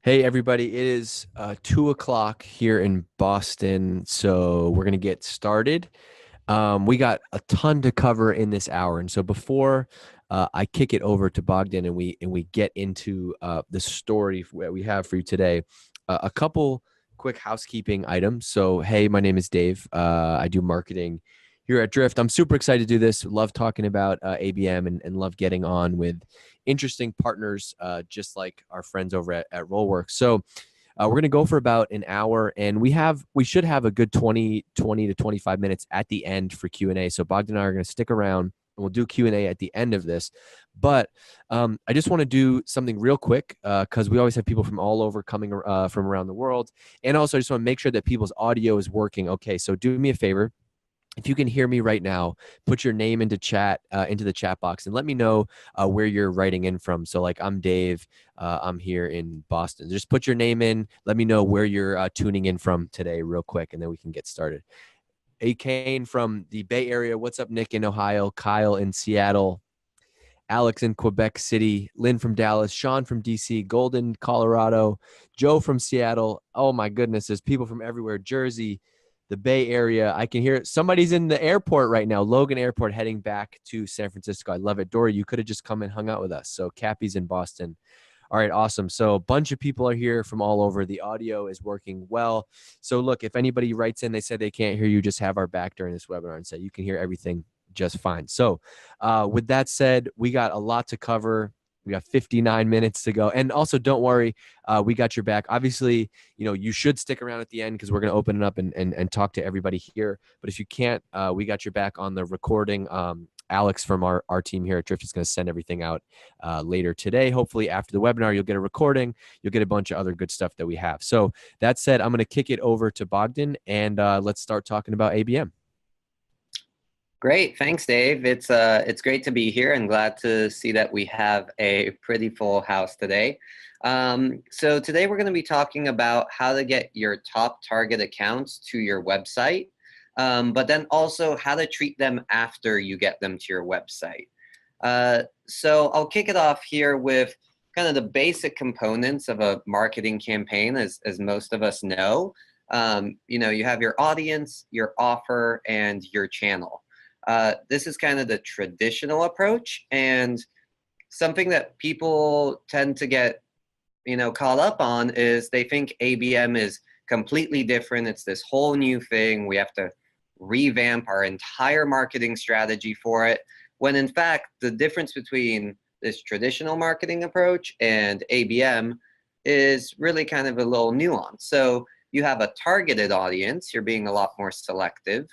Hey everybody, it is 2 o'clock here in Boston, so we're gonna get started. We got a ton to cover in this hour, and so before I kick it over to Bogdan and we get into the story that we have for you today, a couple quick housekeeping items. So, hey, my name is Dave. I do marketing here at Drift. I'm super excited to do this. Love talking about ABM and love getting on with interesting partners, just like our friends over at RollWorks. So we're going to go for about an hour, and we should have a good 20 to 25 minutes at the end for Q&A. So Bogdan and I are going to stick around, and we'll do Q&A at the end of this. But I just want to do something real quick because we always have people from all over coming from around the world. And also, I just want to make sure that people's audio is working. Okay, so do me a favor. If you can hear me right now, put your name into the chat box, and let me know where you're writing in from. So, like, I'm Dave. I'm here in Boston. Just put your name in. Let me know where you're tuning in from today, real quick, and then we can get started. A Kane from the Bay Area. What's up, Nick in Ohio? Kyle in Seattle. Alex in Quebec City, Lynn from Dallas, Sean from DC, Golden, Colorado, Joe from Seattle. Oh my goodness, there's people from everywhere. Jersey, the Bay Area. I can hear it. Somebody's in the airport right now, Logan Airport, heading back to San Francisco. I love it. Dory, you could have just come and hung out with us. So Cappy's in Boston. All right, awesome. So a bunch of people are here from all over. The audio is working well. So look, if anybody writes in, they said they can't hear you, just have our back during this webinar and say you can hear everything just fine. So with that said, we got a lot to cover. We got 59 minutes to go. And also, don't worry, we got your back. Obviously, you should stick around at the end because we're going to open it up and talk to everybody here. But if you can't, we got your back on the recording. Alex from our team here at Drift is going to send everything out later today. Hopefully, after the webinar, you'll get a recording. You'll get a bunch of other good stuff that we have. So that said, I'm going to kick it over to Bogdan, and let's start talking about ABM. Great, thanks, Dave. It's great to be here and glad to see that we have a pretty full house today. So today we're going to be talking about how to get your top target accounts to your website, but then also how to treat them after you get them to your website. So I'll kick it off here with kind of the basic components of a marketing campaign, as most of us know. You have your audience, your offer, and your channel. This is kind of the traditional approach, and something that people tend to get, caught up on is they think ABM is completely different. It's this whole new thing. We have to revamp our entire marketing strategy for it. When in fact, the difference between this traditional marketing approach and ABM is really kind of a little nuance. So you have a targeted audience. You're being a lot more selective.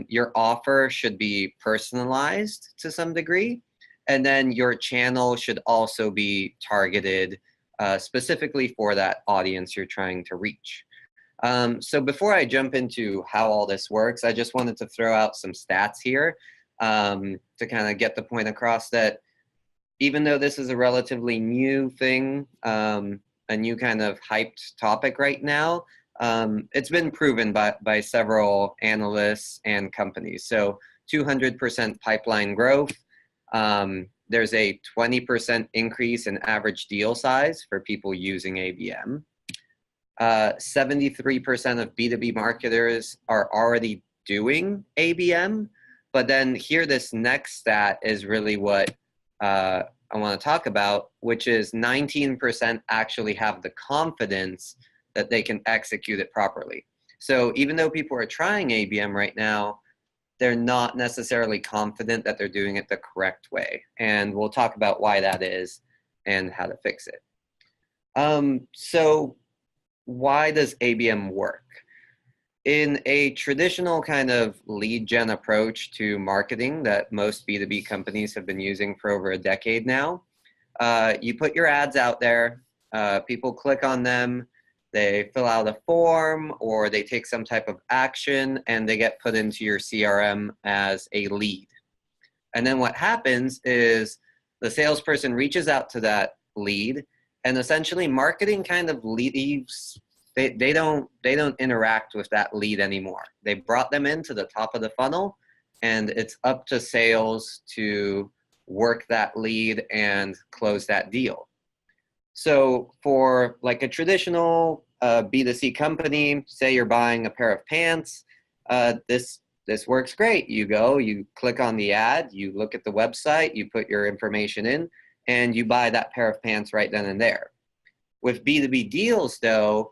Your offer should be personalized to some degree, and then your channel should also be targeted specifically for that audience you're trying to reach. So before I jump into how all this works, I just wanted to throw out some stats here to kind of get the point across that even though this is a relatively new thing, a new kind of hyped topic right now, it's been proven by several analysts and companies. So 200% pipeline growth. There's a 20% increase in average deal size for people using ABM. 73% of B2B marketers are already doing ABM. But then here, this next stat is really what I want to talk about, which is 19% actually have the confidence that they can execute it properly. So even though people are trying ABM right now, they're not necessarily confident that they're doing it the correct way. And we'll talk about why that is and how to fix it. So why does ABM work? In a traditional kind of lead gen approach to marketing that most B2B companies have been using for over a decade now, you put your ads out there, people click on them, they fill out a form or they take some type of action and they get put into your CRM as a lead. And then what happens is the salesperson reaches out to that lead, and essentially marketing kind of leaves. They don't interact with that lead anymore. They brought them into the top of the funnel, and it's up to sales to work that lead and close that deal. So for like a traditional B2C company, say you're buying a pair of pants, this works great. You go, you click on the ad, you look at the website, you put your information in, and you buy that pair of pants right then and there. With B2B deals, though,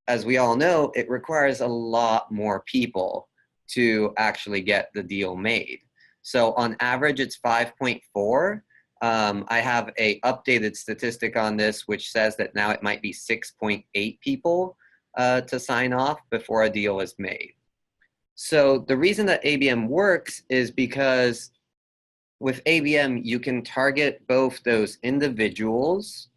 as we all know, it requires a lot more people to actually get the deal made. So on average, it's 5.4. I have a updated statistic on this, which says that now it might be 6.8 people to sign off before a deal is made. So the reason that ABM works is because with ABM, you can target both those individuals,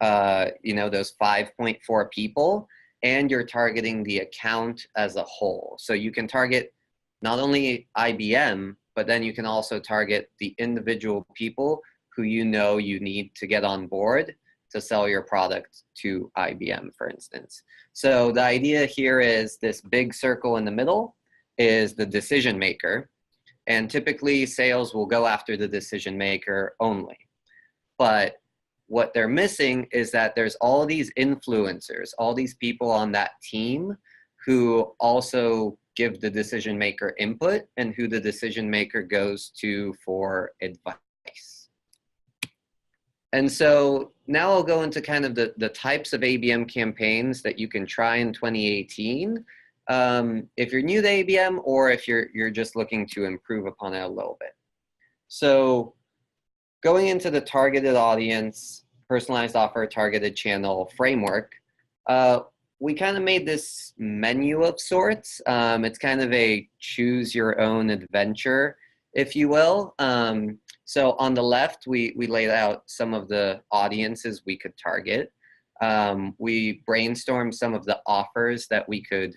those 5.4 people, and you're targeting the account as a whole. So you can target not only IBM, but then you can also target the individual people who you know you need to get on board to sell your product to IBM, for instance. So the idea here is this big circle in the middle is the decision maker. And typically sales will go after the decision maker only. But what they're missing is that there's all these influencers, all these people on that team who also give the decision maker input and who the decision maker goes to for advice. And so now I'll go into kind of the types of ABM campaigns that you can try in 2018. If you're new to ABM or if you're just looking to improve upon it a little bit. So going into the targeted audience, personalized offer, targeted channel framework, we kind of made this menu of sorts. It's kind of a choose your own adventure, if you will. So on the left, we laid out some of the audiences we could target. We brainstormed some of the offers that we could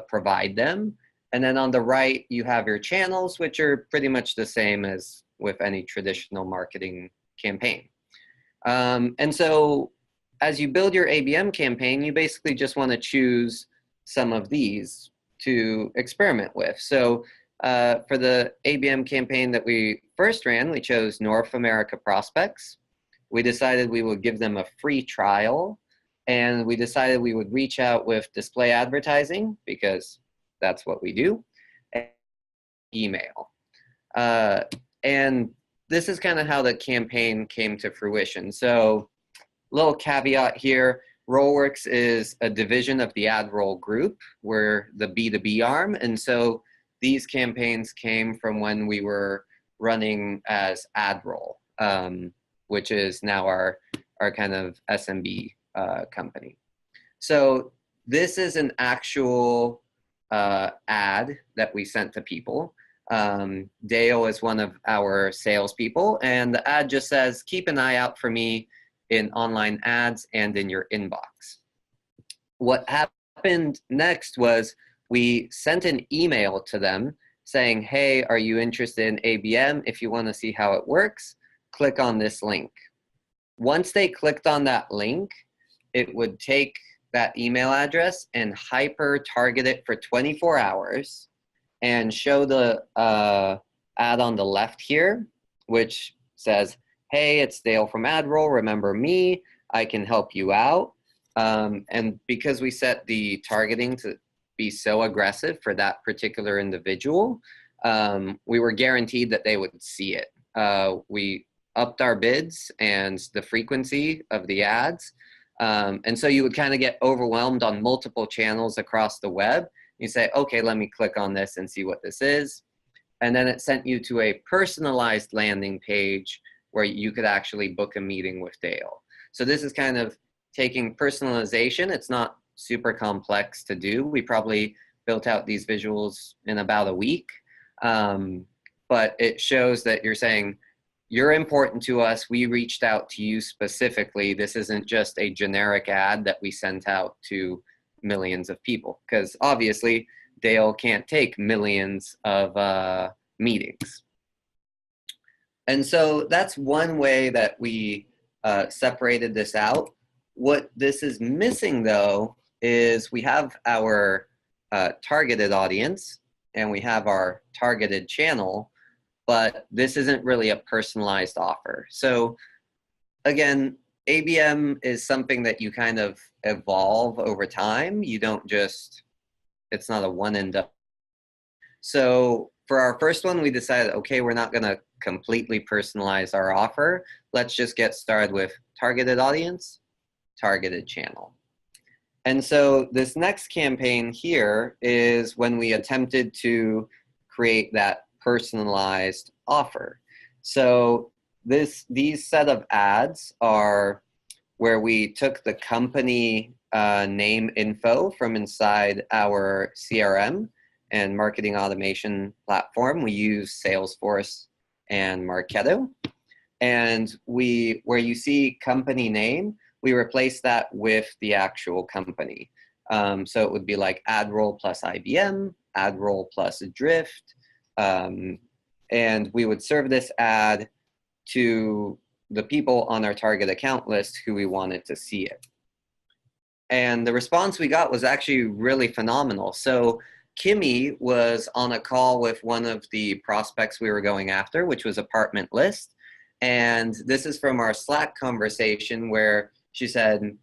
provide them. And then on the right, you have your channels, which are pretty much the same as with any traditional marketing campaign. And so as you build your ABM campaign, you basically just want to choose some of these to experiment with. So for the ABM campaign that we first ran, we chose North America prospects. We decided we would give them a free trial, and we decided we would reach out with display advertising because that's what we do, and email. And this is kind of how the campaign came to fruition. So little caveat here, RollWorks is a division of the AdRoll group. We're the B2B arm. And so these campaigns came from when we were running as AdRoll, which is now our kind of SMB company. So this is an actual ad that we sent to people. Dale is one of our salespeople, and the ad just says, keep an eye out for me in online ads and in your inbox. What happened next was we sent an email to them saying, hey, are you interested in ABM? If you want to see how it works, click on this link. Once they clicked on that link, it would take that email address and hyper target it for 24 hours and show the ad on the left here, which says, hey, it's Dale from AdRoll. Remember me, I can help you out. And because we set the targeting to be so aggressive for that particular individual, we were guaranteed that they would see it. We upped our bids and the frequency of the ads. And so you would kind of get overwhelmed on multiple channels across the web. You say, okay, let me click on this and see what this is. And then it sent you to a personalized landing page where you could actually book a meeting with Dale. So this is kind of taking personalization. It's not super complex to do. We probably built out these visuals in about a week. But it shows that you're saying, you're important to us. We reached out to you specifically. This isn't just a generic ad that we sent out to millions of people, because obviously Dale can't take millions of meetings. And so that's one way that we separated this out. What this is missing, though, is we have our targeted audience and we have our targeted channel, but this isn't really a personalized offer. So again, ABM is something that you kind of evolve over time. You don't just, it's not a one and done. So for our first one, we decided, okay, we're not going to completely personalize our offer. Let's just get started with targeted audience, targeted channel. And so this next campaign here is when we attempted to create that personalized offer. So these set of ads are where we took the company name info from inside our CRM and marketing automation platform. We use Salesforce and Marketo. And where you see company name, we replace that with the actual company. So it would be like ad roll plus IBM, ad roll plus Drift. And we would serve this ad to the people on our target account list who we wanted to see it. And the response we got was actually really phenomenal. So Kimmy was on a call with one of the prospects we were going after, which was Apartment List. And this is from our Slack conversation where she said,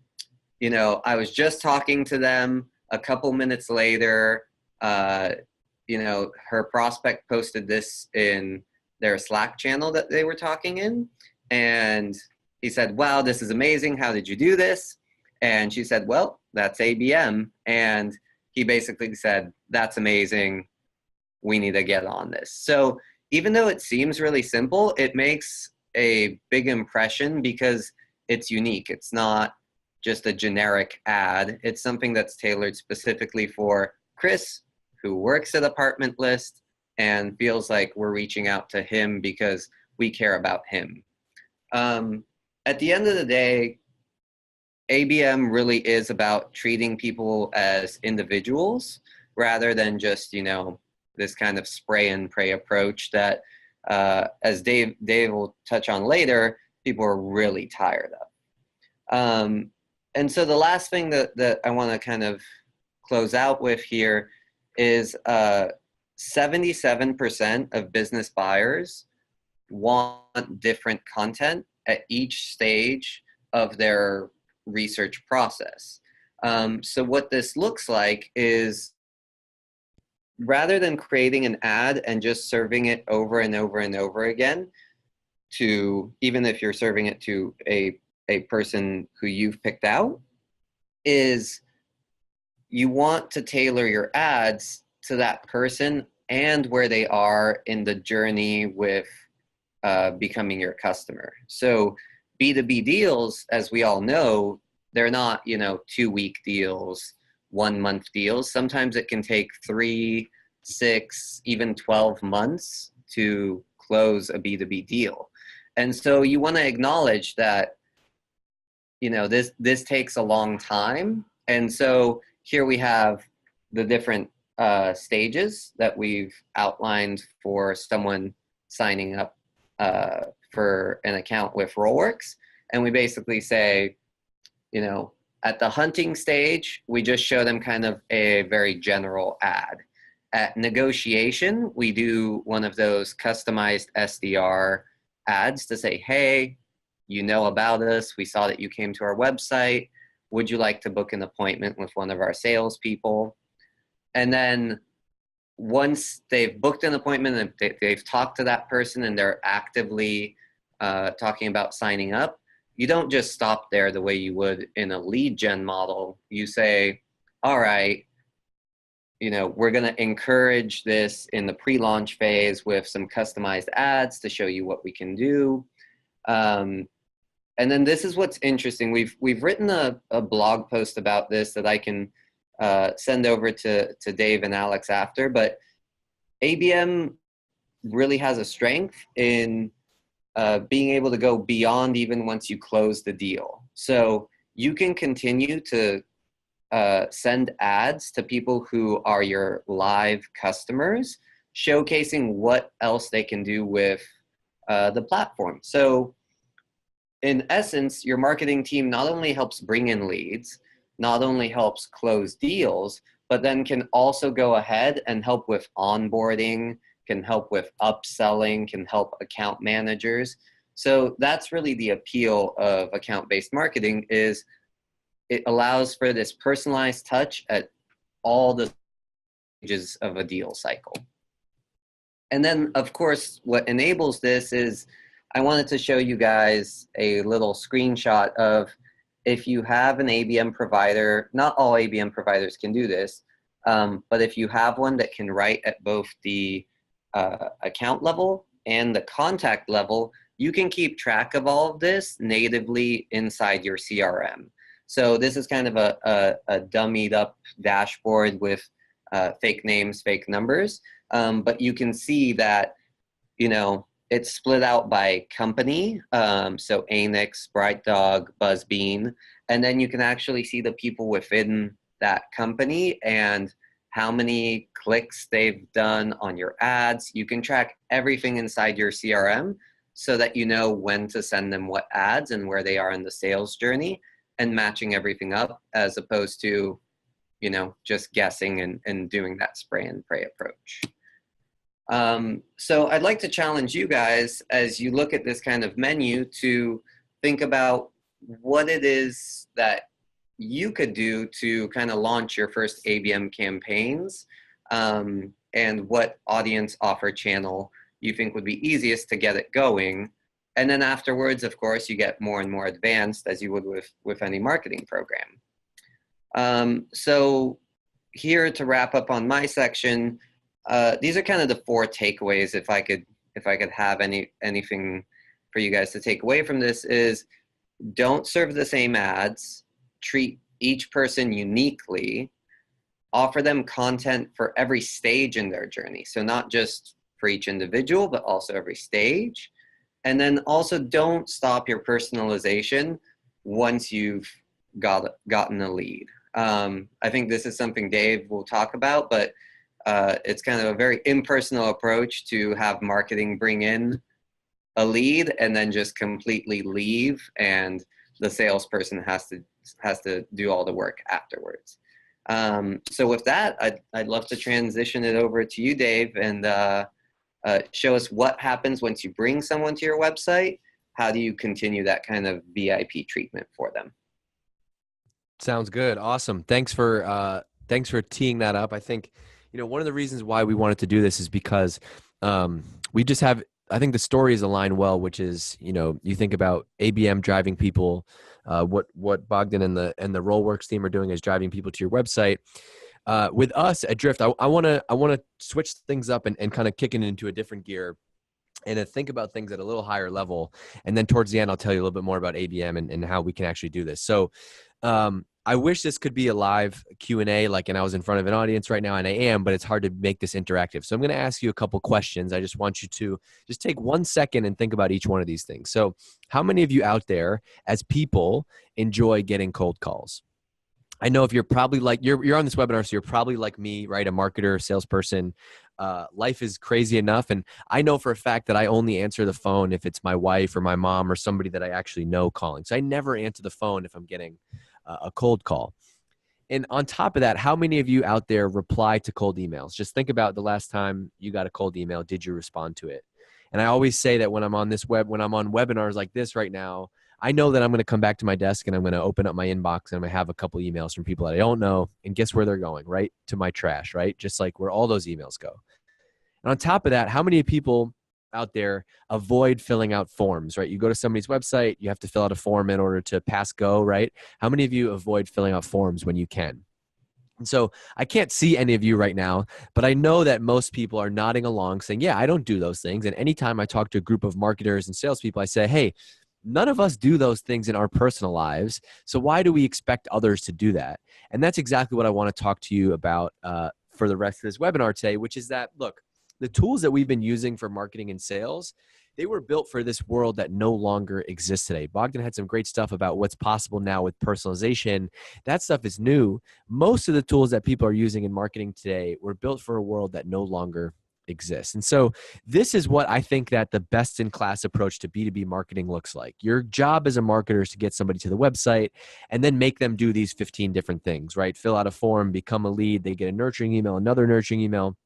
you know, I was just talking to them a couple minutes later, you know, her prospect posted this in their Slack channel that they were talking in. And he said, wow, this is amazing. How did you do this? And she said, well, that's ABM. And he basically said, that's amazing. We need to get on this. So even though it seems really simple, it makes a big impression because it's unique. It's not just a generic ad. It's something that's tailored specifically for Chris, who works at Apartment List and feels like we're reaching out to him because we care about him. At the end of the day, ABM really is about treating people as individuals rather than just, you know, this kind of spray and pray approach that, as Dave will touch on later, people are really tired of. And so the last thing that I want to kind of close out with here is 77% of business buyers want different content at each stage of their research process. So what this looks like is rather than creating an ad and just serving it over and over and over again to, even if you're serving it to a person who you've picked out, is you want to tailor your ads to that person and where they are in the journey with becoming your customer. So B2B deals, as we all know, they're not, you know, 2-week deals, 1-month deals. Sometimes it can take 3, 6, even 12 months to close a B2B deal. And so you want to acknowledge that, you know, this takes a long time. And so here we have the different stages that we've outlined for someone signing up for an account with RollWorks. And we basically say, you know, at the hunting stage, we just show them kind of a very general ad. At negotiation, we do one of those customized SDR ads to say, hey, you know about us. We saw that you came to our website. Would you like to book an appointment with one of our salespeople? And then once they've booked an appointment and they've talked to that person and they're actively talking about signing up, you don't just stop there the way you would in a lead gen model. You say, all right, you know, we're going to encourage this in the pre-launch phase with some customized ads to show you what we can do. And then this is what's interesting. We've written a blog post about this that I can send over to Dave and Alex after, but ABM really has a strength in being able to go beyond even once you close the deal. So you can continue to send ads to people who are your live customers, showcasing what else they can do with the platform. So in essence, your marketing team not only helps bring in leads, not only helps close deals, but then can also go ahead and help with onboarding, can help with upselling, can help account managers. So that's really the appeal of account-based marketing, is it allows for this personalized touch at all the stages of a deal cycle. And then, of course, what enables this is I wanted to show you guys a little screenshot of, if you have an ABM provider, not all ABM providers can do this, but if you have one that can write at both the account level and the contact level, you can keep track of all of this natively inside your CRM. So this is kind of a dummied up dashboard with fake names, fake numbers. But you can see that, it's split out by company. So Anix, Bright Dog, Buzzbean. And then you can actually see the people within that company and how many clicks they've done on your ads. You can track everything inside your CRM so that you know when to send them what ads and where they are in the sales journey, and matching everything up, as opposed to, just guessing and doing that spray and pray approach. So I'd like to challenge you guys, as you look at this kind of menu, to think about what it is that you could do to kind of launch your first ABM campaigns, and what audience offer channel you think would be easiest to get it going. And then afterwards, of course, you get more and more advanced, as you would with any marketing program. So here, to wrap up on my section, these are kind of the 4 takeaways. If I could have anything for you guys to take away from this, is don't serve the same ads, treat each person uniquely, offer them content for every stage in their journey. So not just for each individual, but also every stage. And then also, don't stop your personalization once you've gotten a lead. I think this is something Dave will talk about, but it's kind of a very impersonal approach to have marketing bring in a lead and then just completely leave, and the salesperson has to do all the work afterwards. So with that, I'd love to transition it over to you, Dave, and show us what happens once you bring someone to your website. How do you continue that kind of VIP treatment for them? Sounds good. Awesome. Thanks for teeing that up. I think, one of the reasons why we wanted to do this is because we just have, I think the stories align well, which is, you think about ABM driving people, what Bogdan and the RollWorks team are doing is driving people to your website. With us at Drift, I want to switch things up and kind of kick it into a different gear and to think about things at a little higher level. And then towards the end, I'll tell you a little bit more about ABM and how we can actually do this. So I wish this could be a live Q&A, and I was in front of an audience right now, and I am, but it's hard to make this interactive. So I'm going to ask you a couple questions. I just want you to just take 1 second and think about each one of these things. So how many of you out there as people enjoy getting cold calls? I know if you're probably you're on this webinar, so you're probably like me, right? A marketer, salesperson. Life is crazy enough. And I know for a fact that I only answer the phone if it's my wife or my mom or somebody that I actually know calling. So I never answer the phone if I'm getting a cold call. And on top of that, how many of you out there reply to cold emails? Just think about the last time you got a cold email. Did you respond to it? And I always say that when I'm on webinars like this right now, I know that I'm going to come back to my desk and I'm going to open up my inbox and I'm going to have a couple emails from people that I don't know. And guess where they're going? Right to my trash, right? Just like where all those emails go. And on top of that, how many people out there avoid filling out forms, right? You go to somebody's website, you have to fill out a form in order to pass go, right? How many of you avoid filling out forms when you can? And so I can't see any of you right now, but I know that most people are nodding along saying, yeah, I don't do those things. And anytime I talk to a group of marketers and salespeople, I say, hey, none of us do those things in our personal lives. So why do we expect others to do that? And that's exactly what I want to talk to you about for the rest of this webinar today, which is that, look, the tools that we've been using for marketing and sales, they were built for this world that no longer exists today. Bogdan had some great stuff about what's possible now with personalization. That stuff is new. Most of the tools that people are using in marketing today were built for a world that no longer exists. And so this is what I think that the best in class approach to B2B marketing looks like. Your job as a marketer is to get somebody to the website and then make them do these 15 different things, right? Fill out a form, become a lead, they get a nurturing email, another nurturing email.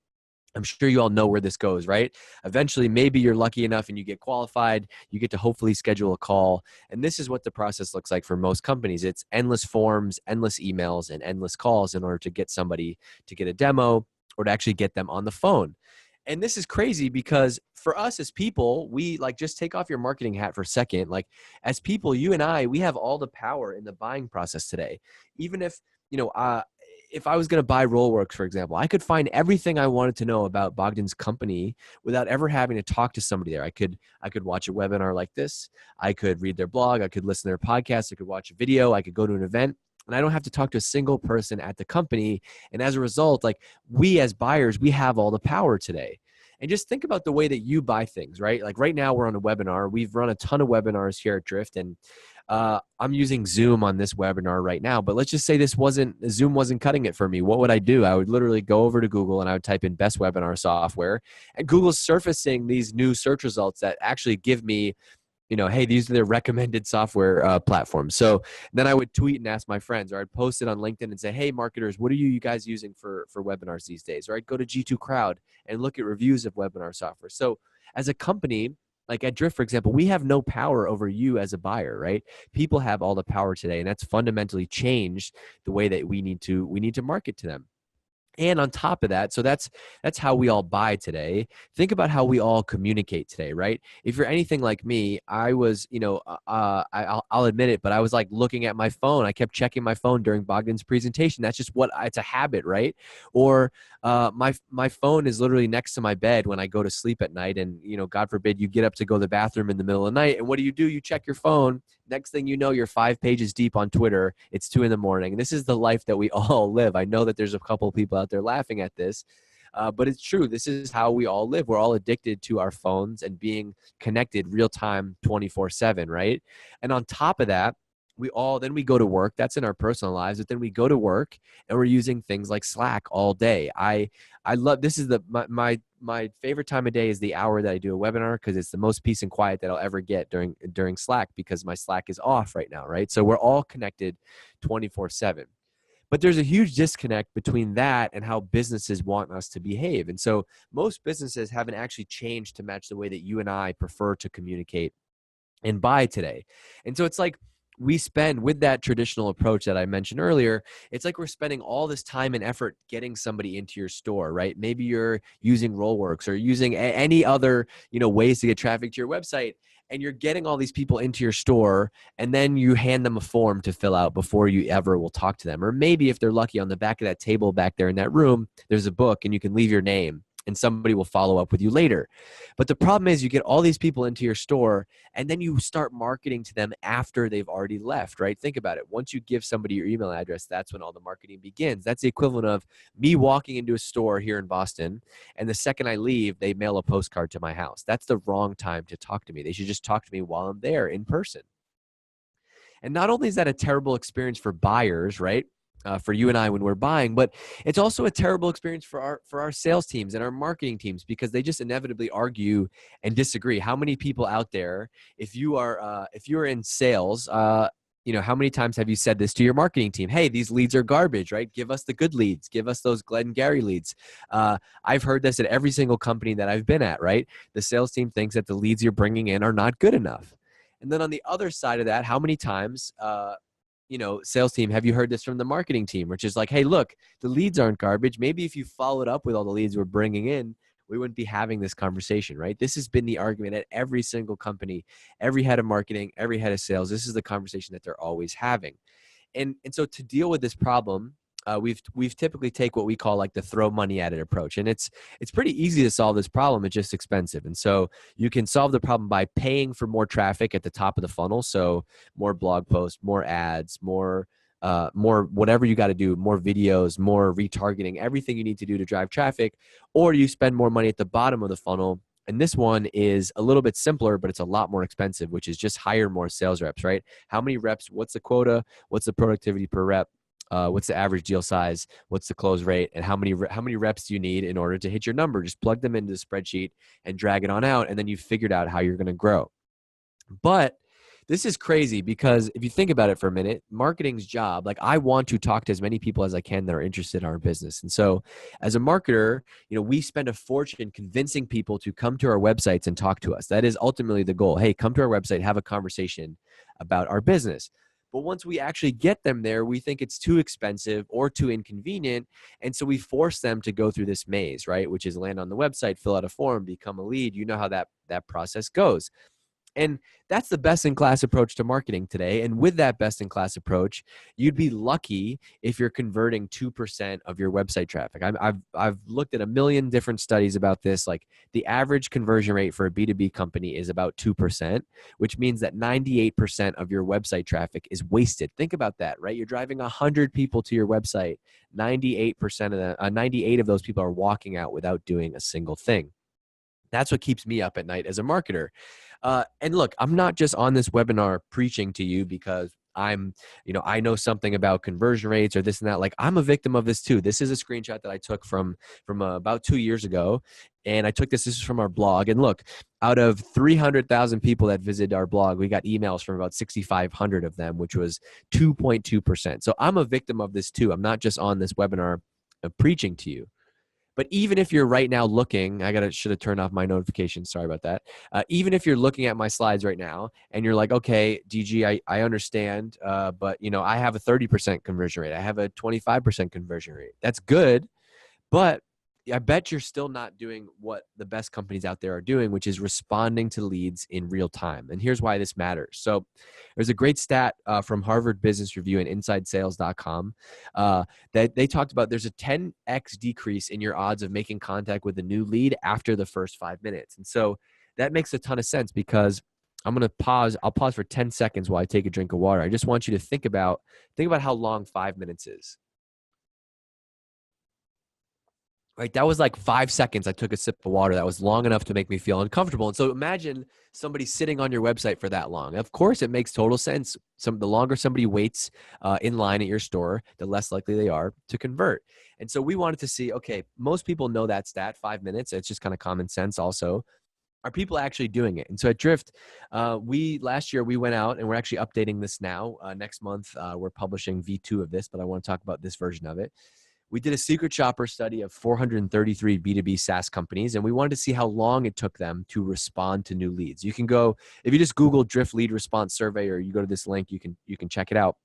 I'm sure you all know where this goes, right? Eventually, maybe you're lucky enough and you get qualified. You get to hopefully schedule a call. And this is what the process looks like for most companies. It's endless forms, endless emails, and endless calls in order to get somebody to get a demo or to actually get them on the phone. And this is crazy because for us as people, we like just take off your marketing hat for a second. Like as people, you and I, we have all the power in the buying process today. Even if I was going to buy RollWorks, for example, I could find everything I wanted to know about Bogdan's company without ever having to talk to somebody there. I could watch a webinar like this. I could read their blog. I could listen to their podcast. I could watch a video. I could go to an event. And I don't have to talk to a single person at the company. And as a result, like we as buyers, we have all the power today. And just think about the way that you buy things, right? Like right now we're on a webinar. We've run a ton of webinars here at Drift, and I'm using Zoom on this webinar right now, but let's just say Zoom wasn't cutting it for me. What would I do? I would literally go over to Google and I would type in best webinar software, and Google's surfacing these new search results that actually give me, hey, these are their recommended software platforms. So then I would tweet and ask my friends, or I'd post it on LinkedIn and say, hey, marketers, what are you guys using for webinars these days? Or I'd go to G2 Crowd and look at reviews of webinar software. So as a company, like at Drift, for example, we have no power over you as a buyer, right? People have all the power today, and that's fundamentally changed the way that we need to market to them. And on top of that, so that's how we all buy today. Think about how we all communicate today, right? If you're anything like me, I was, I'll admit it, but I was like looking at my phone. I kept checking my phone during Bogdan's presentation. That's just it's a habit, right? Or my phone is literally next to my bed when I go to sleep at night, and God forbid you get up to go to the bathroom in the middle of the night, and what do? You check your phone. Next thing you know, you're 5 pages deep on Twitter. It's 2 a.m. And this is the life that we all live. I know that there's a couple of people out there laughing at this, but it's true. This is how we all live. We're all addicted to our phones and being connected real time 24/7, right? And on top of that, then we go to work. That's in our personal lives, but then we go to work and we're using things like Slack all day. I love, this is my favorite time of day is the hour that I do a webinar, because it's the most peace and quiet that I'll ever get during Slack, because my Slack is off right now, right? So we're all connected 24/7. But there's a huge disconnect between that and how businesses want us to behave. And so most businesses haven't actually changed to match the way that you and I prefer to communicate and buy today. And so it's like we spend, with that traditional approach that I mentioned earlier, it's like we're spending all this time and effort getting somebody into your store, right? Maybe you're using RollWorks or using any other, ways to get traffic to your website, and you're getting all these people into your store, and then you hand them a form to fill out before you ever will talk to them. Or maybe if they're lucky, on the back of that table back there in that room, there's a book and you can leave your name and somebody will follow up with you later. But the problem is you get all these people into your store and then you start marketing to them after they've already left, right? Think about it. Once you give somebody your email address, that's when all the marketing begins. That's the equivalent of me walking into a store here in Boston, and the second I leave, they mail a postcard to my house. That's the wrong time to talk to me. They should just talk to me while I'm there in person. And not only is that a terrible experience for buyers, right? For you and I when we're buying, but it's also a terrible experience for our sales teams and our marketing teams, because they just inevitably argue and disagree. How many people out there, if you're in sales, how many times have you said this to your marketing team? Hey, these leads are garbage, right? Give us the good leads. Give us those Glenn and Gary leads. I've heard this at every single company that I've been at, right? The sales team thinks that the leads you're bringing in are not good enough. And then on the other side of that, how many times, sales team, have you heard this from the marketing team, which is like, hey, look, the leads aren't garbage. Maybe if you followed up with all the leads we're bringing in, we wouldn't be having this conversation, right? This has been the argument at every single company, every head of marketing, every head of sales. This is the conversation that they're always having. And so to deal with this problem, we've typically take what we call like the throw money at it approach. And it's pretty easy to solve this problem. It's just expensive. And so you can solve the problem by paying for more traffic at the top of the funnel. So more blog posts, more ads, more whatever you got to do, more videos, more retargeting, everything you need to do to drive traffic, or you spend more money at the bottom of the funnel. And this one is a little bit simpler, but it's a lot more expensive, which is just hire more sales reps, right? How many reps? What's the quota? What's the productivity per rep? What's the average deal size? What's the close rate? And how many reps do you need in order to hit your number? Just plug them into the spreadsheet and drag it on out, and then you've figured out how you're going to grow. But This is crazy because if you think about it for a minute, marketing's job, like I want to talk to as many people as I can that are interested in our business. And so as a marketer, we spend a fortune convincing people to come to our websites and talk to us. That is ultimately the goal. Hey, come to our website, have a conversation about our business. But once we actually get them there, we think it's too expensive or too inconvenient. And so we force them to go through this maze, right? Which is land on the website, fill out a form, become a lead. You know how that process goes. And that's the best in class approach to marketing today. And with that best in class approach, you'd be lucky if you're converting 2% of your website traffic. I've looked at a million different studies about this. Like the average conversion rate for a B2B company is about 2%, which means that 98% of your website traffic is wasted. Think about that, right? You're driving 100 people to your website. 98 of those people are walking out without doing a single thing. That's what keeps me up at night as a marketer. And look, I'm not just on this webinar preaching to you because I know something about conversion rates or this and that. Like I'm a victim of this too. This is a screenshot that I took from about 2 years ago. And I took this is from our blog. And look, out of 300,000 people that visited our blog, we got emails from about 6,500 of them, which was 2.2%. So I'm a victim of this too. I'm not just on this webinar preaching to you. But even if you're right now looking, should have turned off my notifications. Sorry about that. Even if you're looking at my slides right now and you're like, okay, DG, I understand, but I have a 30% conversion rate. I have a 25% conversion rate. That's good, but I bet you're still not doing what the best companies out there are doing, which is responding to leads in real time. And here's why this matters. So there's a great stat from Harvard Business Review and InsideSales.com that they talked about there's a 10x decrease in your odds of making contact with a new lead after the first 5 minutes. And so that makes a ton of sense because I'm going to pause. I'll pause for 10 seconds while I take a drink of water. I just want you to think about how long 5 minutes is. Right, that was like 5 seconds. I took a sip of water. That was long enough to make me feel uncomfortable. And so imagine somebody sitting on your website for that long. Of course, it makes total sense. The longer somebody waits in line at your store, the less likely they are to convert. And so we wanted to see, okay, most people know that stat, 5 minutes. It's just kind of common sense also. Are people actually doing it? And so at Drift, last year we went out and we're actually updating this now. Next month, we're publishing V2 of this, but I want to talk about this version of it. We did a secret shopper study of 433 B2B SaaS companies, and we wanted to see how long it took them to respond to new leads. You can go, if you just Google Drift Lead Response Survey, or you go to this link, you can check it out.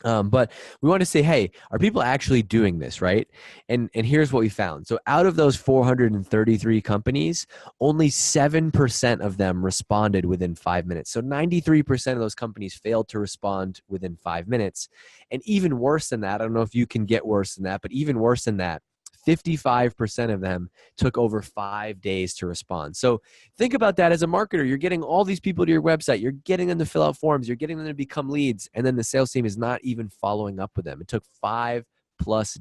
But we want to say, hey, are people actually doing this, right? And here's what we found. So out of those 433 companies, only 7% of them responded within 5 minutes. So 93% of those companies failed to respond within 5 minutes. And even worse than that, I don't know if you can get worse than that, but even worse than that, 55% of them took over 5 days to respond. So think about that as a marketer. You're getting all these people to your website. You're getting them to fill out forms. You're getting them to become leads. And then the sales team is not even following up with them. It took 5+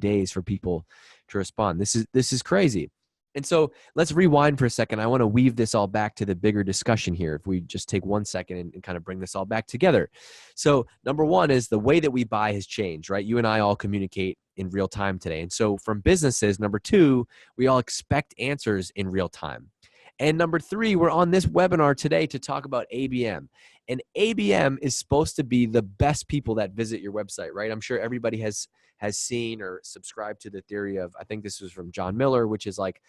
days for people to respond. This is crazy. And so let's rewind for a second. I want to weave this all back to the bigger discussion here. If we just take 1 second and kind of bring this all back together. So number one is the way that we buy has changed, right? You and I all communicate in real time today. And so from businesses, number two, we all expect answers in real time. And number three, we're on this webinar today to talk about ABM. And ABM is supposed to be the best people that visit your website, right? I'm sure everybody has seen or subscribed to the theory of, I think this was from John Miller, which is like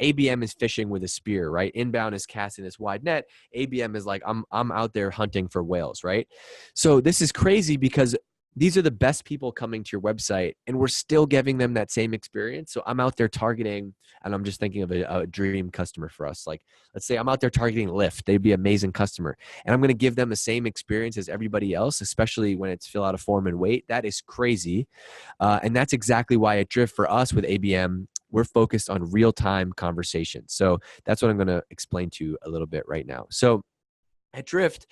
ABM is fishing with a spear, right? Inbound is casting this wide net. ABM is like, I'm out there hunting for whales, right? So this is crazy because these are the best people coming to your website and we're still giving them that same experience. So I'm out there targeting, and I'm just thinking of a dream customer for us. Like, let's say I'm out there targeting Lyft. They'd be an amazing customer. And I'm going to give them the same experience as everybody else, especially when it's fill out a form and wait. That is crazy. And that's exactly why at Drift for us with ABM, we're focused on real-time conversations. So that's what I'm going to explain to you a little bit right now. So at Drift,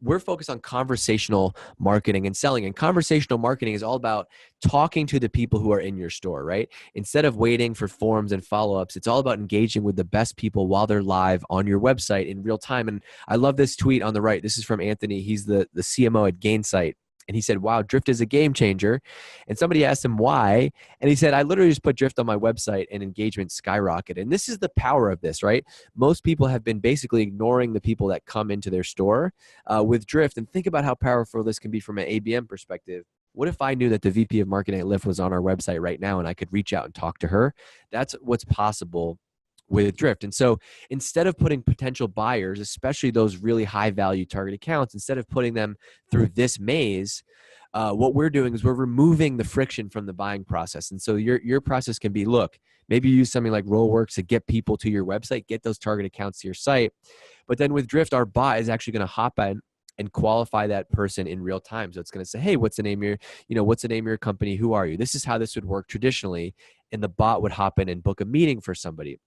we're focused on conversational marketing and selling. And conversational marketing is all about talking to the people who are in your store, right? Instead of waiting for forms and follow-ups, it's all about engaging with the best people while they're live on your website in real time. And I love this tweet on the right. This is from Anthony. He's the CMO at Gainsight. And he said, wow, Drift is a game changer. And somebody asked him why. And he said, I literally just put Drift on my website and engagement skyrocketed. And this is the power of this, right? Most people have been basically ignoring the people that come into their store with Drift. And think about how powerful this can be from an ABM perspective. What if I knew that the VP of marketing at Lyft was on our website right now and I could reach out and talk to her? That's what's possible with Drift. And so instead of putting potential buyers, especially those really high value target accounts, instead of putting them through this maze, what we're doing is we're removing the friction from the buying process. And so your process can be, look, maybe you use something like RollWorks to get people to your website, get those target accounts to your site. But then with Drift, our bot is actually going to hop in and qualify that person in real time. So it's going to say, hey, what's the name of what's the name of your company? Who are you? This is how this would work traditionally. And the bot would hop in and book a meeting for somebody.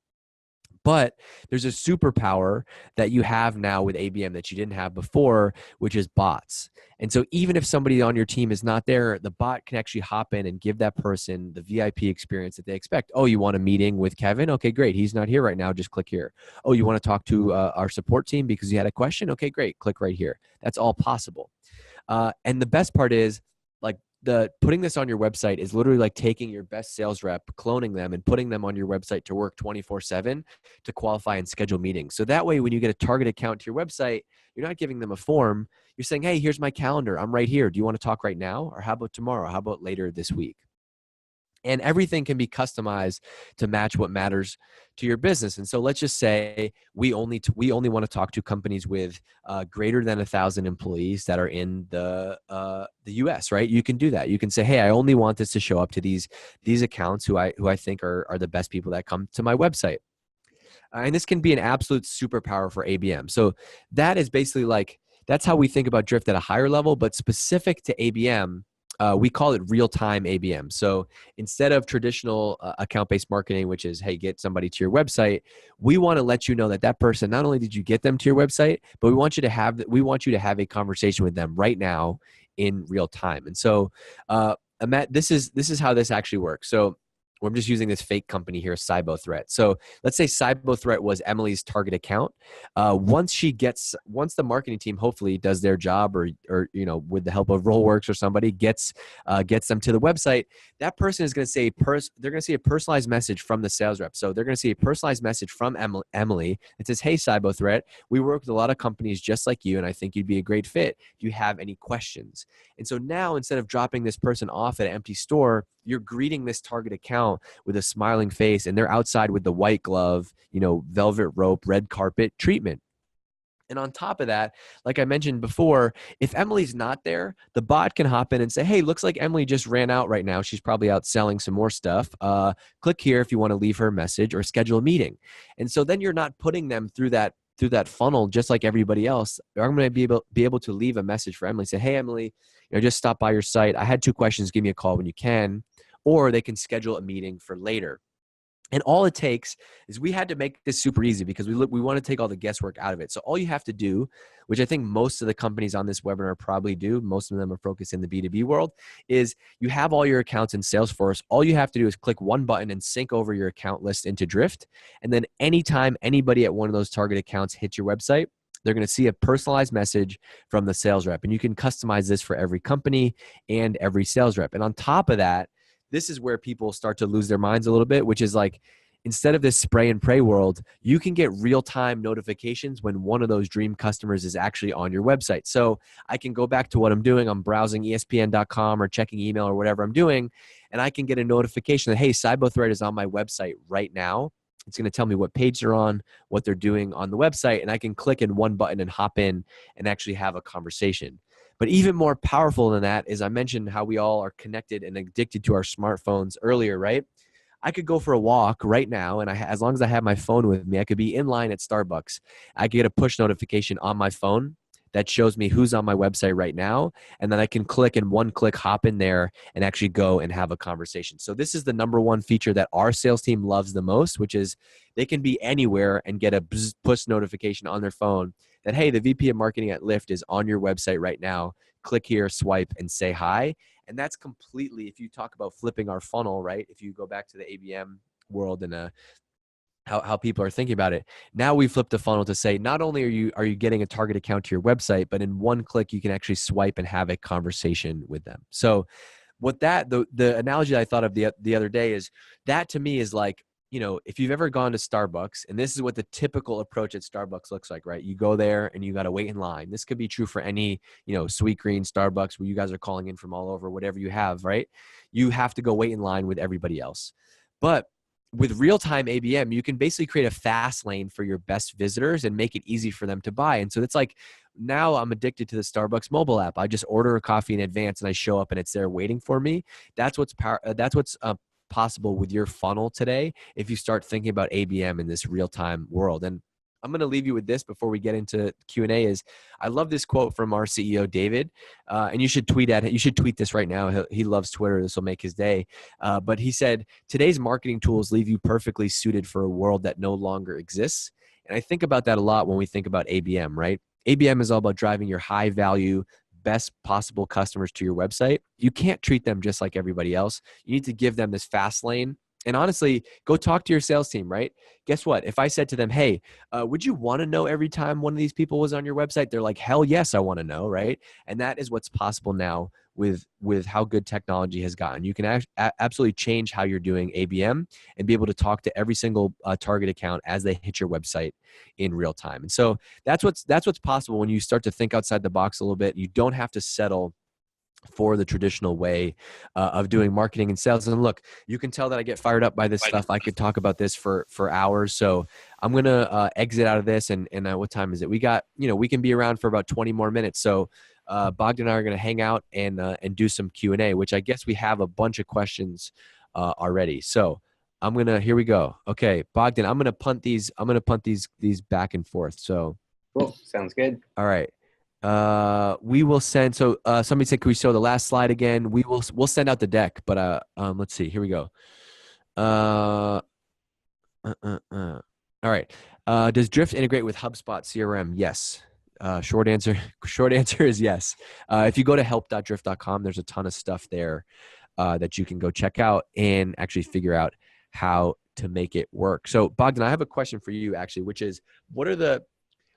But there's a superpower that you have now with ABM that you didn't have before, which is bots. And so even if somebody on your team is not there, the bot can actually hop in and give that person the VIP experience that they expect. Oh, you want a meeting with Kevin? Okay, great. He's not here right now. Just click here. Oh, you want to talk to our support team because you had a question? Okay, great. Click right here. That's all possible. And the best part is, like, the putting this on your website is literally like taking your best sales rep, cloning them, and putting them on your website to work 24/7 to qualify and schedule meetings. So that way, when you get a target account to your website, you're not giving them a form. You're saying, hey, here's my calendar. I'm right here. Do you want to talk right now? Or how about tomorrow? How about later this week? And everything can be customized to match what matters to your business. And so let's just say we only want to talk to companies with greater than 1,000 employees that are in the U.S. Right? You can do that. You can say, hey, I only want this to show up to these accounts who I think are the best people that come to my website. And this can be an absolute superpower for ABM. So that is basically like, that's how we think about Drift at a higher level, but specific to ABM. We call it real-time ABM. So instead of traditional account-based marketing, which is, hey, get somebody to your website, we want to let you know that that person, not only did you get them to your website, but we want you to have a conversation with them right now in real time. And so, Matt, this is how this actually works. So I'm just using this fake company here, CyboThreat. So let's say CyboThreat was Emily's target account. Once the marketing team hopefully does their job, or with the help of RollWorks or somebody gets them to the website, that person is going to say they're going to see a personalized message from the sales rep. So they're going to see a personalized message from Emily that says, hey, CyboThreat, we work with a lot of companies just like you, and I think you'd be a great fit. Do you have any questions? And so now, instead of dropping this person off at an empty store, you're greeting this target account with a smiling face, and they're outside with the white glove, velvet rope, red carpet treatment. And on top of that, like I mentioned before, if Emily's not there, the bot can hop in and say, hey, looks like Emily just ran out right now. She's probably out selling some more stuff. Click here if you want to leave her a message or schedule a meeting. And so then you're not putting them through that funnel just like everybody else. I'm going to be able to leave a message for Emily, say, hey, Emily, just stop by your site. I had 2 questions. Give me a call when you can. Or they can schedule a meeting for later. And all it takes is, we had to make this super easy because we want to take all the guesswork out of it. So all you have to do, which I think most of the companies on this webinar probably do, most of them are focused in the B2B world, is you have all your accounts in Salesforce. All you have to do is click one button and sync over your account list into Drift. And then anytime anybody at one of those target accounts hits your website, they're going to see a personalized message from the sales rep. And you can customize this for every company and every sales rep. And on top of that, this is where people start to lose their minds a little bit, which is like, instead of this spray and pray world, you can get real-time notifications when one of those dream customers is actually on your website. So I can go back to what I'm doing. I'm browsing ESPN.com or checking email or whatever I'm doing, and I can get a notification that, hey, CyboThreat is on my website right now. It's going to tell me what page they're on, what they're doing on the website, and I can click in one button and hop in and actually have a conversation. But even more powerful than that is, I mentioned how we all are connected and addicted to our smartphones earlier, right? I could go for a walk right now, and as long as I have my phone with me, I could be in line at Starbucks. I could get a push notification on my phone that shows me who's on my website right now, and then I can click and one click hop in there and actually go and have a conversation. So this is the number one feature that our sales team loves the most, which is they can be anywhere and get a push notification on their phone that, hey, the VP of marketing at Lyft is on your website right now. Click here, swipe, and say hi. And that's completely, if you talk about flipping our funnel, right? If you go back to the ABM world and how people are thinking about it. Now we flip the funnel to say, not only are you getting a target account to your website, but in one click you can actually swipe and have a conversation with them. So what the analogy I thought of the other day is, that to me is like, if you've ever gone to Starbucks, and this is what the typical approach at Starbucks looks like, right? You go there and you got to wait in line. This could be true for any, Sweet Green, Starbucks, where you guys are calling in from all over, whatever you have, right? You have to go wait in line with everybody else. But with real-time ABM, you can basically create a fast lane for your best visitors and make it easy for them to buy. And so it's like, now I'm addicted to the Starbucks mobile app. I just order a coffee in advance and I show up and it's there waiting for me. That's what's possible with your funnel today if you start thinking about ABM in this real-time world. And I'm going to leave you with this before we get into Q&A. Is I love this quote from our CEO, David, and you should tweet at him. You should tweet this right now. He loves Twitter. This will make his day. But he said, today's marketing tools leave you perfectly suited for a world that no longer exists. And I think about that a lot when we think about ABM, right? ABM is all about driving your high value, best possible customers to your website. You can't treat them just like everybody else. You need to give them this fast lane. And honestly, go talk to your sales team, right? Guess what? If I said to them, hey, would you want to know every time one of these people was on your website? They're like, hell yes, I want to know, right? And that is what's possible now with how good technology has gotten. You can absolutely change how you're doing ABM and be able to talk to every single target account as they hit your website in real time. And so that's what's possible when you start to think outside the box a little bit. You don't have to settle for the traditional way of doing marketing and sales. And look, you can tell that I get fired up by this stuff. I could talk about this for hours. So I'm going to exit out of this. And what time is it? We got, we can be around for about 20 more minutes. So Bogdan and I are going to hang out and do some Q&A, which I guess we have a bunch of questions already. So here we go. Okay, Bogdan, I'm going to punt these back and forth. So cool. Sounds good. All right. We will send. So somebody said, can we show the last slide again? We'll send out the deck, but let's see. Here we go. All right. Does Drift integrate with HubSpot CRM? Yes. Short answer is yes. If you go to help.drift.com, there's a ton of stuff there that you can go check out and actually figure out how to make it work. So Bogdan, I have a question for you actually, which is, what are the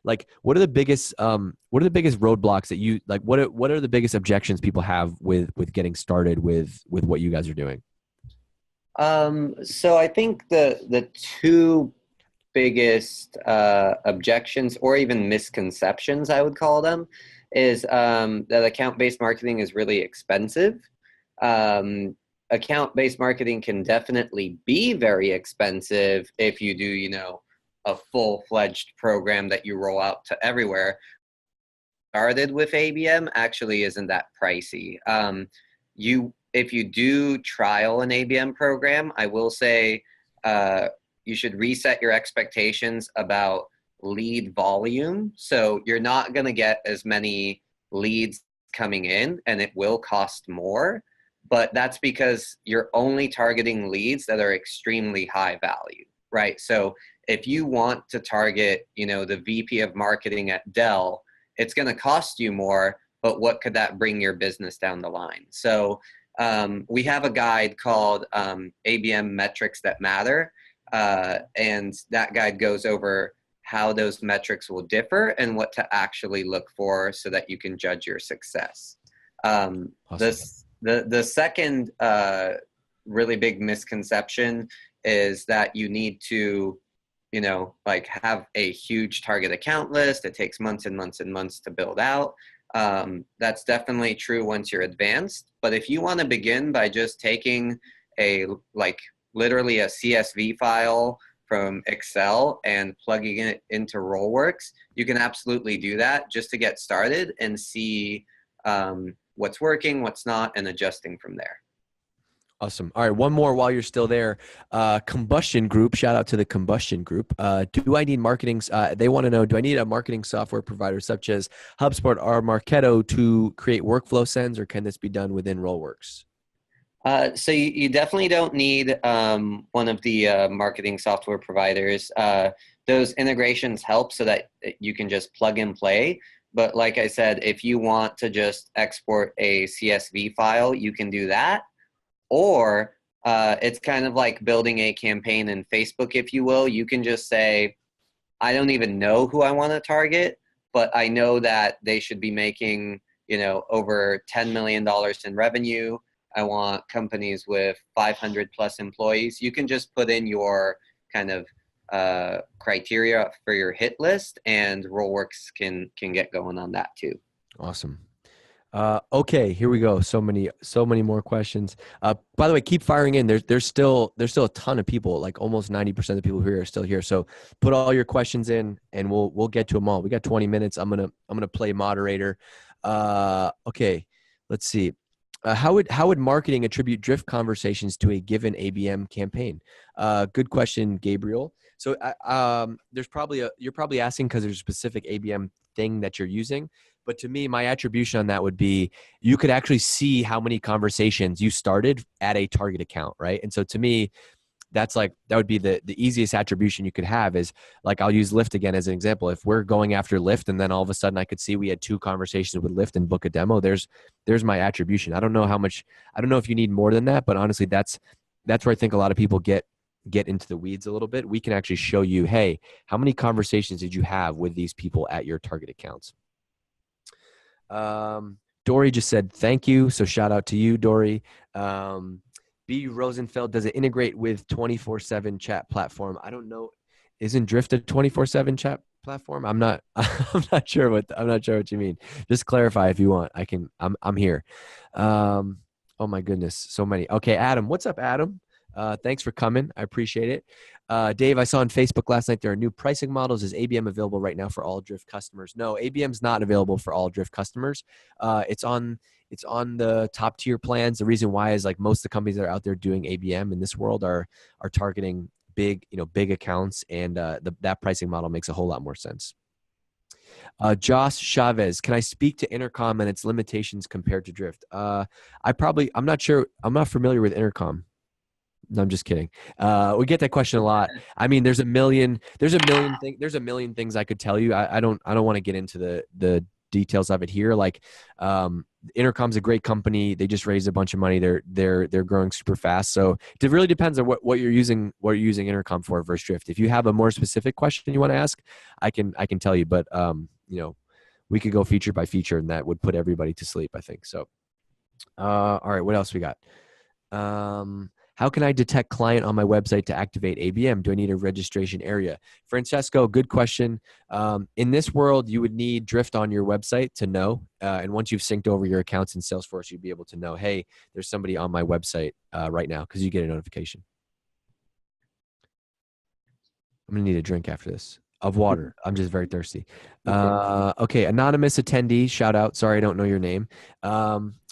biggest roadblocks that you like? What are the biggest objections people have with getting started with what you guys are doing? So I think the two biggest objections, or even misconceptions, I would call them, is that account-based marketing is really expensive. Account-based marketing can definitely be very expensive if you do, a full-fledged program that you roll out to everywhere. Started with ABM actually isn't that pricey. If you do trial an ABM program, I will say you should reset your expectations about lead volume. So you're not going to get as many leads coming in, and it will cost more. But that's because you're only targeting leads that are extremely high value, right? So if you want to target, the VP of marketing at Dell, it's going to cost you more, but what could that bring your business down the line? So we have a guide called ABM Metrics That Matter, and that guide goes over how those metrics will differ and what to actually look for so that you can judge your success. Awesome. The second really big misconception is that you need to have a huge target account list. It takes months and months and months to build out. That's definitely true once you're advanced. But if you want to begin by just taking literally a CSV file from Excel and plugging it into RollWorks, you can absolutely do that just to get started and see what's working, what's not, and adjusting from there. Awesome. All right. One more while you're still there. Combustion Group. Shout out to the Combustion Group. Do I need marketing? They want to know, do I need a marketing software provider such as HubSpot or Marketo to create workflow sends, or can this be done within RollWorks? So you definitely don't need one of the marketing software providers. Those integrations help so that you can just plug and play. But like I said, if you want to just export a CSV file, you can do that. Or It's kind of like building a campaign in Facebook, if you will. You can just say, I don't even know who I want to target, but I know that they should be making, over $10 million in revenue. I want companies with 500 plus employees. You can just put in your kind of criteria for your hit list, and RollWorks can get going on that too. Awesome. Okay, here we go. So many more questions. By the way, keep firing in. There's still a ton of people, like almost 90% of the people here are still here. So put all your questions in, and we'll get to them all. We got 20 minutes. I'm gonna play moderator. Okay, let's see. How would marketing attribute drift conversations to a given ABM campaign? Good question, Gabriel. So you're probably asking because there's a specific ABM thing that you're using. But to me, my attribution on that would be you could actually see how many conversations you started at a target account, right? And so to me, that would be the easiest attribution you could have is like, I'll use Lyft again as an example. If we're going after Lyft and then all of a sudden I could see we had 2 conversations with Lyft and book a demo, there's my attribution. I don't know if you need more than that, but honestly, that's where I think a lot of people get into the weeds a little bit. We can actually show you, hey, how many conversations did you have with these people at your target accounts? Dory just said thank you, so shout out to you, Dory. B. Rosenfeld, does it integrate with 24/7 chat platform? I don't know. Isn't Drift a 24/7 chat platform? I'm not sure what you mean. Just clarify if you want. I'm here. Oh my goodness, so many. Okay, Adam, what's up, Adam? Thanks for coming. I appreciate it. Dave, I saw on Facebook last night there are new pricing models. Is ABM available right now for all Drift customers? No, ABM's not available for all Drift customers. It's on the top tier plans. The reason why is like most of the companies that are out there doing ABM in this world are targeting big accounts, and that pricing model makes a whole lot more sense. Josh Chavez, can I speak to Intercom and its limitations compared to Drift? I'm not sure. I'm not familiar with Intercom. No, I'm just kidding. We get that question a lot. I mean, there's a million things I could tell you. I don't want to get into the details of it here. Like, Intercom's a great company. They just raised a bunch of money. They're growing super fast. So it really depends on what you're using Intercom for versus Drift. If you have a more specific question you want to ask, I can tell you. But we could go feature by feature, and that would put everybody to sleep, I think. So, all right, what else we got? How can I detect client on my website to activate ABM? Do I need a registration area? Francesco, good question. In this world, you would need Drift on your website to know. And once you've synced over your accounts in Salesforce, you'd be able to know, hey, there's somebody on my website right now, because you get a notification. I'm going to need a drink after this of water. I'm just very thirsty. Okay, anonymous attendee, shout out. Sorry, I don't know your name.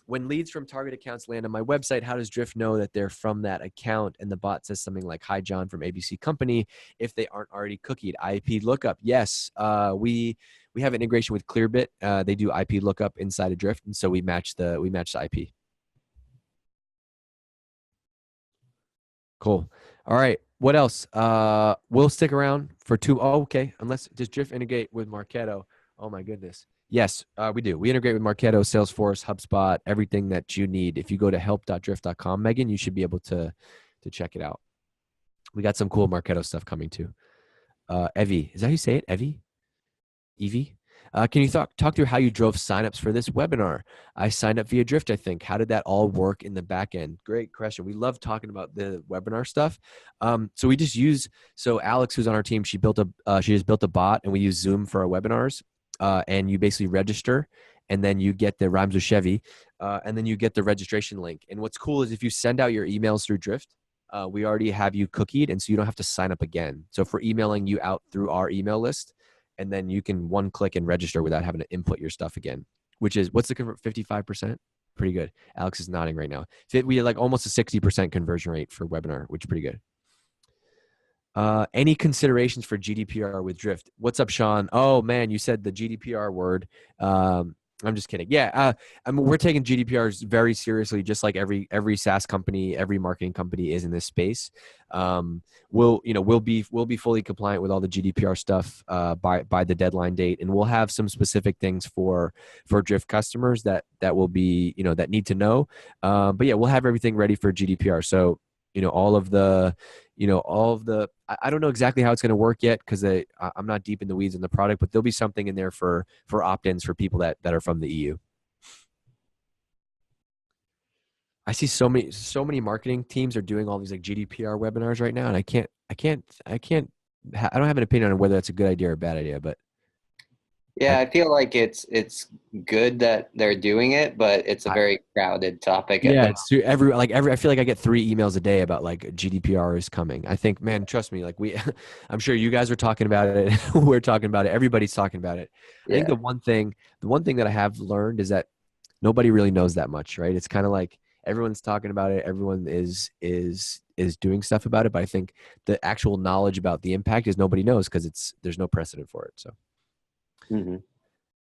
When leads from target accounts land on my website, how does Drift know that they're from that account? And the bot says something like, hi, John from ABC Company, if they aren't already cookied. IP lookup. Yes, we have an integration with Clearbit. They do IP lookup inside of Drift, and so we match the IP. Cool. All right. What else? We'll stick around for two. Oh, okay. Unless does Drift integrate with Marketo? Oh my goodness. Yes, we do. We integrate with Marketo, Salesforce, HubSpot, everything that you need. If you go to help.drift.com, Megan, you should be able to check it out. We got some cool Marketo stuff coming too. Evie, is that how you say it? Evie? Can you talk through how you drove signups for this webinar? I signed up via Drift, I think. How did that all work in the back end? Great question. We love talking about the webinar stuff. So we just so Alex, who's on our team, she just built a bot, and we use Zoom for our webinars. And you basically register, and then you get the Rhymes with Chevy, and then you get the registration link. And what's cool is if you send out your emails through Drift, we already have you cookied, and so you don't have to sign up again. So if we're emailing you out through our email list, and then you can one click and register without having to input your stuff again, which is, what's the 55%? Pretty good. Alex is nodding right now. We had like almost a 60% conversion rate for webinar, which is pretty good. Any considerations for GDPR with Drift? What's up, Sean? Oh man, you said the GDPR word. I'm just kidding. Yeah, I mean, we're taking GDPR very seriously, just like every SaaS company, every marketing company is in this space. We'll be fully compliant with all the GDPR stuff by the deadline date, and we'll have some specific things for Drift customers that will be that need to know. But yeah, we'll have everything ready for GDPR. So all of the, I don't know exactly how it's going to work yet because I'm not deep in the weeds in the product, but there'll be something in there for opt-ins for people that are from the EU. I see so many marketing teams are doing all these like GDPR webinars right now, and I don't have an opinion on whether that's a good idea or a bad idea, but Yeah, I feel like it's good that they're doing it, but it's a I, very crowded topic at yeah, the it's true. I feel like I get 3 emails a day about like GDPR is coming. I think, man, trust me, like I'm sure you guys are talking about it. We're talking about it. Everybody's talking about it. I think yeah. the one thing that I have learned is that nobody really knows that much, right? It's kind of like everyone's talking about it. Everyone is doing stuff about it, but I think the actual knowledge about the impact is nobody knows because there's no precedent for it. So, Hmm.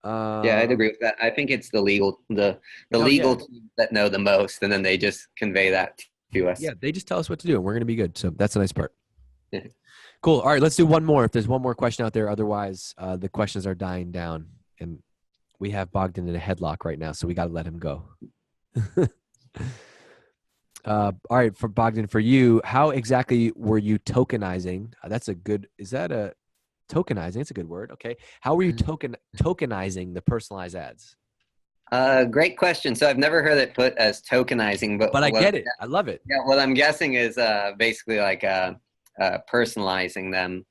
Yeah, I'd um, agree with that. I think it's the oh yeah, legal teams that know the most, and then they just convey that to us. yeah, they just tell us what to do, and we're gonna be good. So that's the nice part. Cool. All right, let's do one more. If there's one more question out there, otherwise the questions are dying down, and we have Bogdan in a headlock right now, so we got to let him go. All right, for Bogdan, for you, how exactly were you tokenizing? That's a good. Is that a tokenizing? It's a good word. Okay. How were you tokenizing the personalized ads? Great question. So I've never heard it put as tokenizing, but But I get it. I love it. what I'm guessing is basically like personalizing them.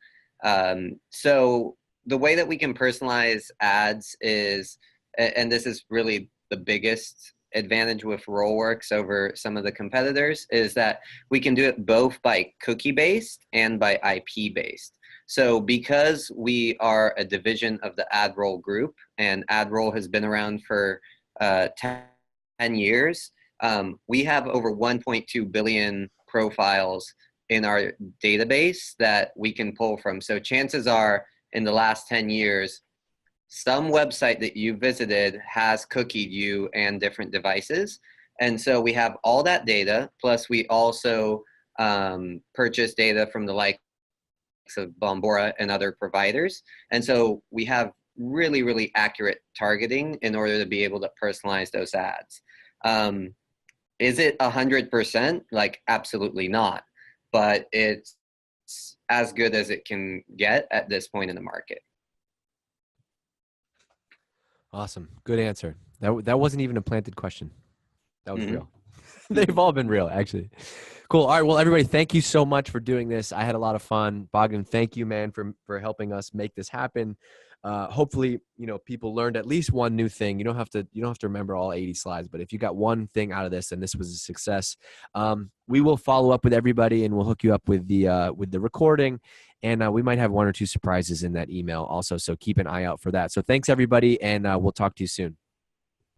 So the way that we can personalize ads is, and this is really the biggest advantage with RollWorks over some of the competitors, is that we can do it both by cookie based and by IP based. So because we are a division of the AdRoll group, and AdRoll has been around for 10 years, we have over 1.2 billion profiles in our database that we can pull from. So chances are in the last 10 years, some website that you visited has cookied you and different devices. And so we have all that data, plus we also purchase data from the likes of Bombora and other providers. And so we have really, really accurate targeting in order to be able to personalize those ads. Is it 100%? Like, absolutely not. But it's as good as it can get at this point in the market. Awesome. Good answer. That wasn't even a planted question. That was Mm-hmm. real. They've all been real, actually. Cool. All right. Well, everybody, thank you so much for doing this. I had a lot of fun. Bogdan, thank you, man, for helping us make this happen. Hopefully, people learned at least one new thing. You don't have to remember all 80 slides, but if you got one thing out of this, then this was a success. We will follow up with everybody, and we'll hook you up with the recording, and we might have one or two surprises in that email also. So keep an eye out for that. So thanks, everybody, and we'll talk to you soon.